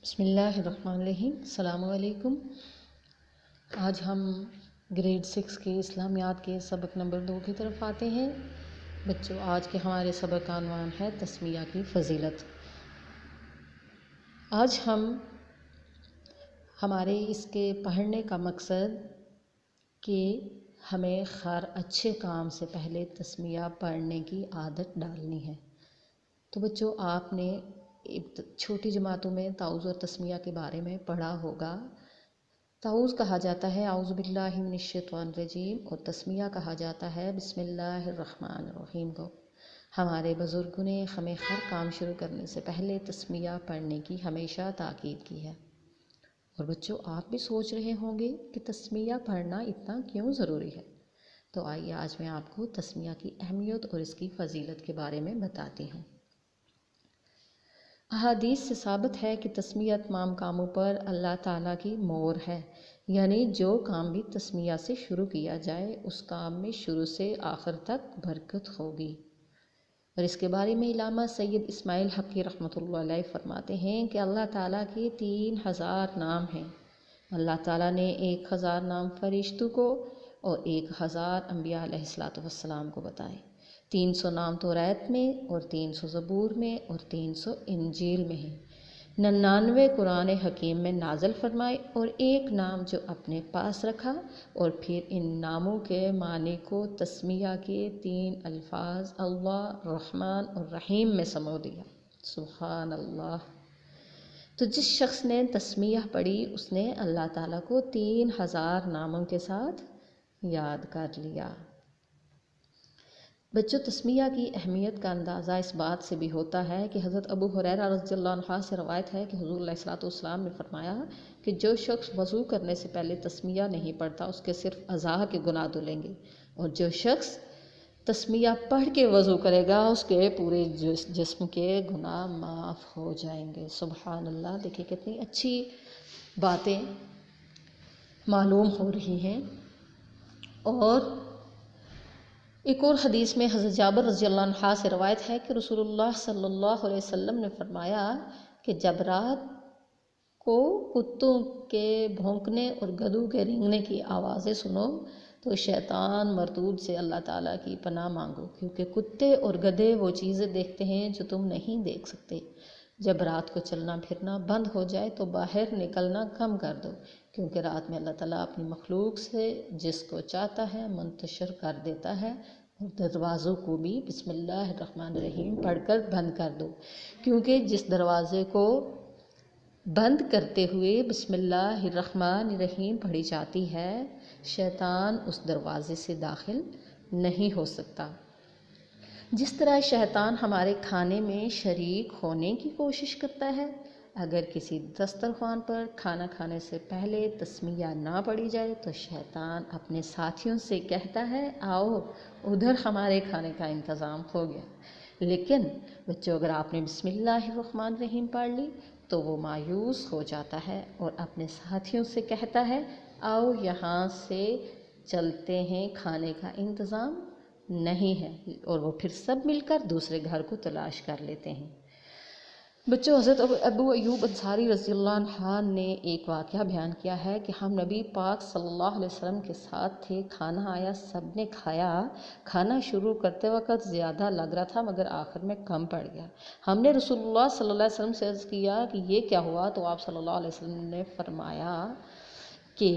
بسم اللہ الرحمن الرحیم۔ السلام علیکم۔ آج ہم گریڈ 6 کے اسلامیات کے سبق نمبر 2 کی طرف آتے ہیں۔ بچوں، آج کے ہمارے سبق کا عنوان ہے تسمیہ کی فضیلت۔ آج ہمارے اس کے پڑھنے کا مقصد کہ ہمیں ہر اچھے کام سے پہلے تسمیہ پڑھنے کی عادت ڈالنی ہے۔ تو بچوں، آپ نے چھوٹی جماعتوں میں تعوذ اور تسمیہ کے بارے میں پڑھا ہوگا۔ تعوذ کہا جاتا ہے اعوذ باللہ من الشیطان الرجیم، اور تسمیہ کہا جاتا ہے بسم اللہ الرحمن الرحیم کو۔ ہمارے بزرگوں نے ہمیں ہر کام شروع کرنے سے پہلے تسمیہ پڑھنے کی ہمیشہ تاکید کی ہے۔ اور بچوں، آپ بھی سوچ رہے ہوں گے کہ تسمیہ پڑھنا اتنا کیوں ضروری ہے؟ تو آئیے آج میں آپ کو تسمیہ کی اہمیت اور اس کی فضیلت کے بارے میں بتاتی ہوں۔ احادیث سے ثابت ہے کہ تسمیہ تمام کاموں پر اللہ تعالیٰ کی مہر ہے، یعنی جو کام بھی تسمیہ سے شروع کیا جائے اس کام میں شروع سے آخر تک برکت ہوگی۔ اور اس کے بارے میں علامہ سید اسماعیل حقی رحمۃ اللہ علیہ فرماتے ہیں کہ اللہ تعالیٰ کے 3000 نام ہیں۔ اللہ تعالیٰ نے 1000 نام فرشتوں کو اور 1000 انبیاء علیہ السلام کو بتائے۔ 300 نام توریت میں اور 300 زبور میں اور 300 انجیل میں ہیں۔ 99 قرآن حکیم میں نازل فرمائے اور ایک نام جو اپنے پاس رکھا، اور پھر ان ناموں کے معنی کو تسمیہ کے 3 الفاظ اللہ، رحمان اور رحیم میں سمو دیا۔ سبحان اللہ۔ تو جس شخص نے تسمیہ پڑھی اس نے اللہ تعالیٰ کو 3000 ناموں کے ساتھ یاد کر لیا۔ بچوں، تسمیہ کی اہمیت کا اندازہ اس بات سے بھی ہوتا ہے کہ حضرت ابو ہریرہ رضی اللہ عنہ سے روایت ہے کہ حضور علیہ السلام نے فرمایا کہ جو شخص وضو کرنے سے پہلے تسمیہ نہیں پڑھتا اس کے صرف اعضاء کے گناہ دھلیں گے، اور جو شخص تسمیہ پڑھ کے وضو کرے گا اس کے پورے جسم کے گناہ معاف ہو جائیں گے۔ سبحان اللہ۔ دیکھیں کتنی اچھی باتیں معلوم ہو رہی ہیں۔ اور ایک اور حدیث میں حضرت جابر رضی اللہ عنہ سے روایت ہے کہ رسول اللہ صلی اللہ علیہ وسلم نے فرمایا کہ جب رات کو کتوں کے بھونکنے اور گدھوں کے رینگنے کی آوازیں سنو تو شیطان مردود سے اللہ تعالیٰ کی پناہ مانگو، کیونکہ کتے اور گدھے وہ چیزیں دیکھتے ہیں جو تم نہیں دیکھ سکتے۔ جب رات کو چلنا پھرنا بند ہو جائے تو باہر نکلنا کم کر دو، کیونکہ رات میں اللہ تعالیٰ اپنی مخلوق سے جس کو چاہتا ہے منتشر کر دیتا ہے، اور دروازوں کو بھی بسم اللہ الرحمن الرحیم پڑھ کر بند کر دو، کیونکہ جس دروازے کو بند کرتے ہوئے بسم اللہ الرحمن الرحیم پڑھی جاتی ہے شیطان اس دروازے سے داخل نہیں ہو سکتا۔ جس طرح شیطان ہمارے کھانے میں شریک ہونے کی کوشش کرتا ہے، اگر کسی دسترخوان پر کھانا کھانے سے پہلے تسمیہ نہ پڑھی جائے تو شیطان اپنے ساتھیوں سے کہتا ہے آؤ ادھر ہمارے کھانے کا انتظام ہو گیا۔ لیکن بچوں، اگر آپ نے بسم اللہ الرحمن الرحیم پڑھ لی تو وہ مایوس ہو جاتا ہے اور اپنے ساتھیوں سے کہتا ہے آؤ یہاں سے چلتے ہیں، کھانے کا انتظام نہیں ہے، اور وہ پھر سب مل کر دوسرے گھر کو تلاش کر لیتے ہیں۔ بچوں، حضرت ابو ایوب انصاری رضی اللہ عنہ نے ایک واقعہ بیان کیا ہے کہ ہم نبی پاک صلی اللہ علیہ وسلم کے ساتھ تھے، کھانا آیا، سب نے کھایا۔ کھانا شروع کرتے وقت زیادہ لگ رہا تھا مگر آخر میں کم پڑ گیا۔ ہم نے رسول اللہ صلی اللہ علیہ وسلم سے عرض کیا کہ یہ کیا ہوا؟ تو آپ صلی اللہ علیہ وسلم نے فرمایا کہ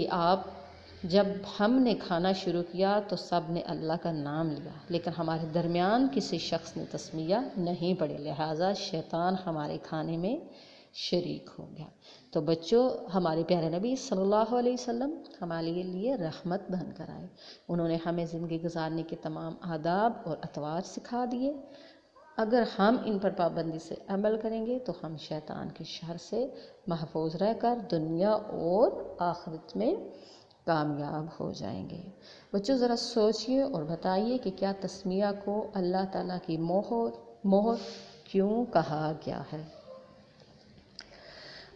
جب ہم نے کھانا شروع کیا تو سب نے اللہ کا نام لیا، لیکن ہمارے درمیان کسی شخص نے تسمیہ نہیں پڑھی، لہٰذا شیطان ہمارے کھانے میں شریک ہو گیا۔ تو بچوں، ہمارے پیارے نبی صلی اللہ علیہ وسلم ہمارے لیے رحمت بن کر آئے۔ انہوں نے ہمیں زندگی گزارنے کے تمام آداب اور اطوار سکھا دیے۔ اگر ہم ان پر پابندی سے عمل کریں گے تو ہم شیطان کے شر سے محفوظ رہ کر دنیا اور آخرت میں کامیاب ہو جائیں گے۔ بچوں، ذرا سوچئے اور بتائیے کہ کیا تسمیہ کو اللہ تعالیٰ کی مہر کیوں کہا گیا ہے؟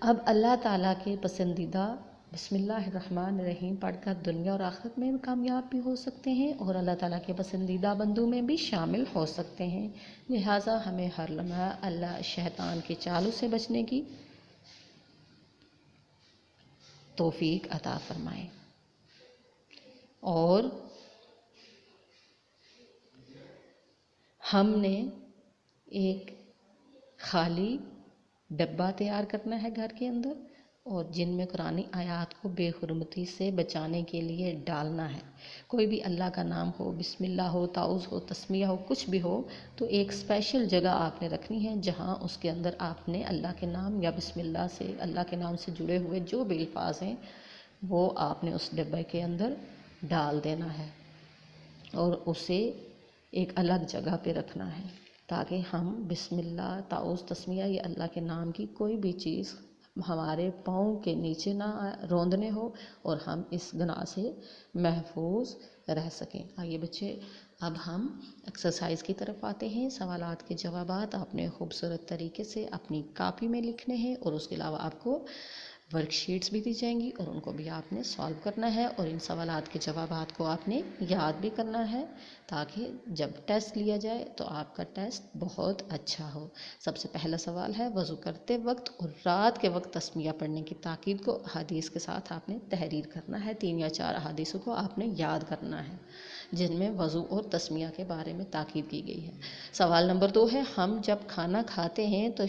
اب اللہ تعالیٰ کے پسندیدہ بسم اللہ الرحمن الرحیم پڑھ کر دنیا اور آخرت میں کامیاب بھی ہو سکتے ہیں اور اللہ تعالیٰ کے پسندیدہ بندوں میں بھی شامل ہو سکتے ہیں، لہٰذا ہمیں ہر لمحہ شیطان کے چالوں سے بچنے کی توفیق عطا فرمائے۔ اور ہم نے ایک خالی ڈبہ تیار کرنا ہے گھر کے اندر، اور جن میں قرآنی آیات کو بے حرمتی سے بچانے کے لیے ڈالنا ہے۔ کوئی بھی اللہ کا نام ہو، بسم اللہ ہو، تعوذ ہو، تسمیہ ہو، کچھ بھی ہو، تو ایک اسپیشل جگہ آپ نے رکھنی ہے جہاں اس کے اندر آپ نے اللہ کے نام یا بسم اللہ سے، اللہ کے نام سے جڑے ہوئے جو بھی الفاظ ہیں وہ آپ نے اس ڈبے کے اندر ڈال دینا ہے، اور اسے ایک الگ جگہ پہ رکھنا ہے تاکہ ہم بسم اللہ، تعوذ، تسمیہ یا اللہ کے نام کی کوئی بھی چیز ہمارے پاؤں کے نیچے نہ روندنے ہو اور ہم اس گناہ سے محفوظ رہ سکیں۔ آئیے بچے، اب ہم ایکسرسائز کی طرف آتے ہیں۔ سوالات کے جوابات آپ نے خوبصورت طریقے سے اپنی کاپی میں لکھنے ہیں، اور اس کے علاوہ آپ کو ورک شیٹس بھی دی جائیں گی اور ان کو بھی آپ نے سالو کرنا ہے، اور ان سوالات کے جوابات کو آپ نے یاد بھی کرنا ہے تاکہ جب ٹیسٹ لیا جائے تو آپ کا ٹیسٹ بہت اچھا ہو۔ سب سے پہلا سوال ہے، وضو کرتے وقت اور رات کے وقت تسمیہ پڑھنے کی تاکید کو احادیث کے ساتھ آپ نے تحریر کرنا ہے۔ 3 یا 4 احادیثوں کو آپ نے یاد کرنا ہے جن میں وضو اور تسمیہ کے بارے میں تاکید کی گئی ہے۔ سوال نمبر 2 ہے، ہم جب کھانا کھاتے ہیں تو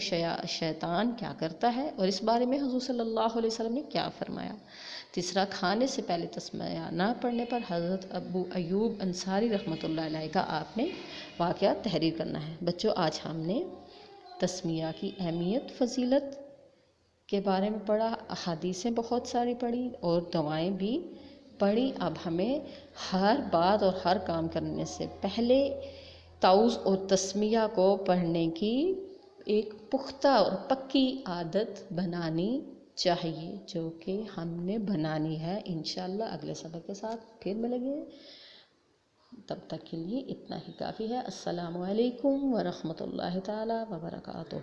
شیطان کیا کرتا ہے، اور اس بارے میں حضور صلی اللہ علیہ وسلم نے کیا فرمایا؟ تیسرا، کھانے سے پہلے تسمیہ نہ پڑھنے پر حضرت ابو ایوب انصاری رحمۃ اللہ علیہ کا آپ نے واقعہ تحریر کرنا ہے۔ بچوں، آج ہم نے تسمیہ کی اہمیت، فضیلت کے بارے میں پڑھا، احادیثیں بہت ساری پڑھی اور دعائیں بھی پڑھی۔ اب ہمیں ہر بات اور ہر کام کرنے سے پہلے تعوذ اور تسمیہ کو پڑھنے کی ایک پختہ اور پکی عادت بنانی چاہیے، جو کہ ہم نے بنانی ہے۔ انشاءاللہ اگلے سبق کے ساتھ پھر ملیں گے، تب تک کے لیے اتنا ہی کافی ہے۔ السلام علیکم ورحمۃ اللہ تعالی وبرکاتہ۔